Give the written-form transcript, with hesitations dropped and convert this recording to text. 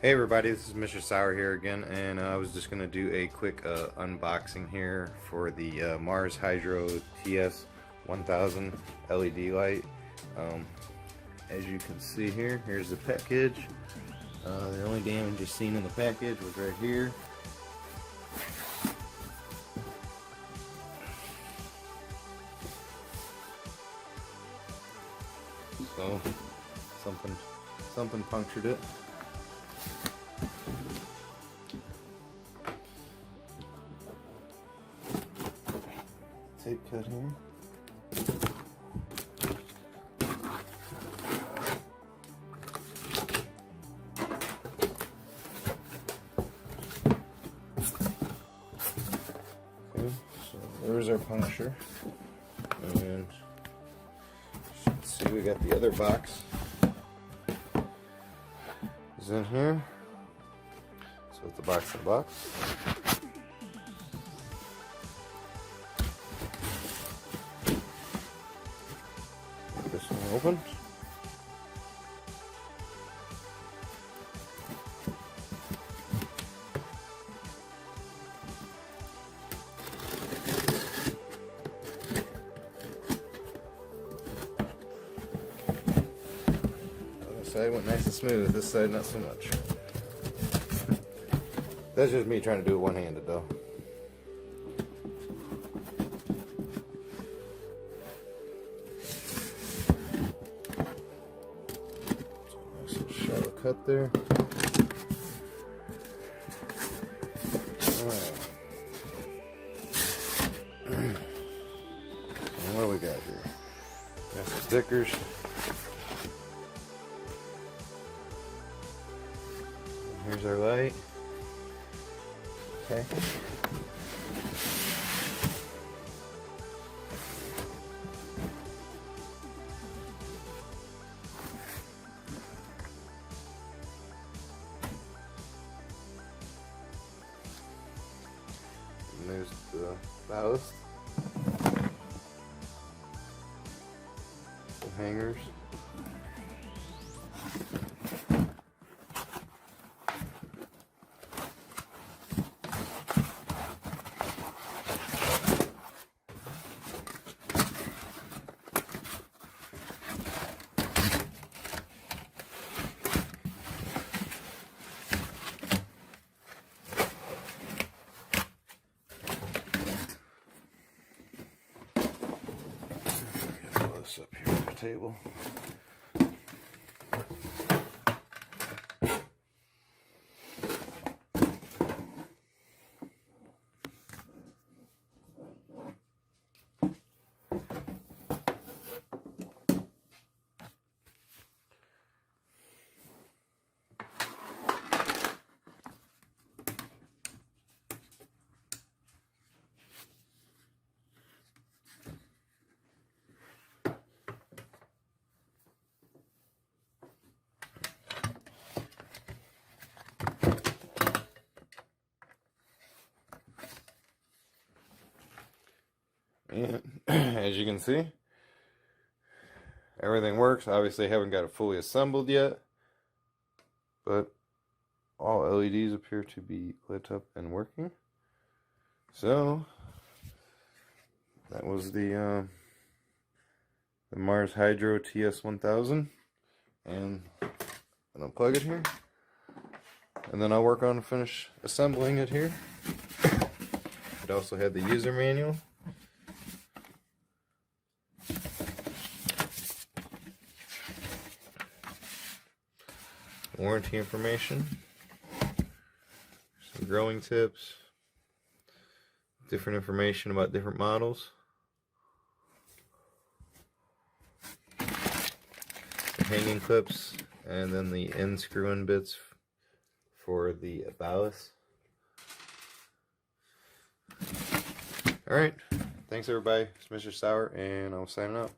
Hey everybody, this is Mr. Sour here again, and I was just going to do a quick unboxing here for the Mars Hydro TS1000 LED light. As you can see here, here's the package. The only damage you've seen in the package was right here. So, something punctured it. Tape cut here. Okay, so there's our puncture, and see, we got the other box is in here. So it's the box in the box. This one open. This side went nice and smooth, this side not so much. That's just me trying to do it one-handed though. Shallow cut there. Alright. And what do we got here? Got some stickers. And here's our light. Okay. And there's the ballast, the hangers, up here on the table. And as you can see, everything works. Obviously, I haven't got it fully assembled yet, but all LEDs appear to be lit up and working. So that was the Mars Hydro TS1000, and I'll plug it here, and then I'll work on finish assembling it here. It also had the user manual. Warranty information, some growing tips, different information about different models, the hanging clips, and then the end screw-in bits for the ballast. Alright, thanks everybody, it's Mr. Sour, and I'm signing out.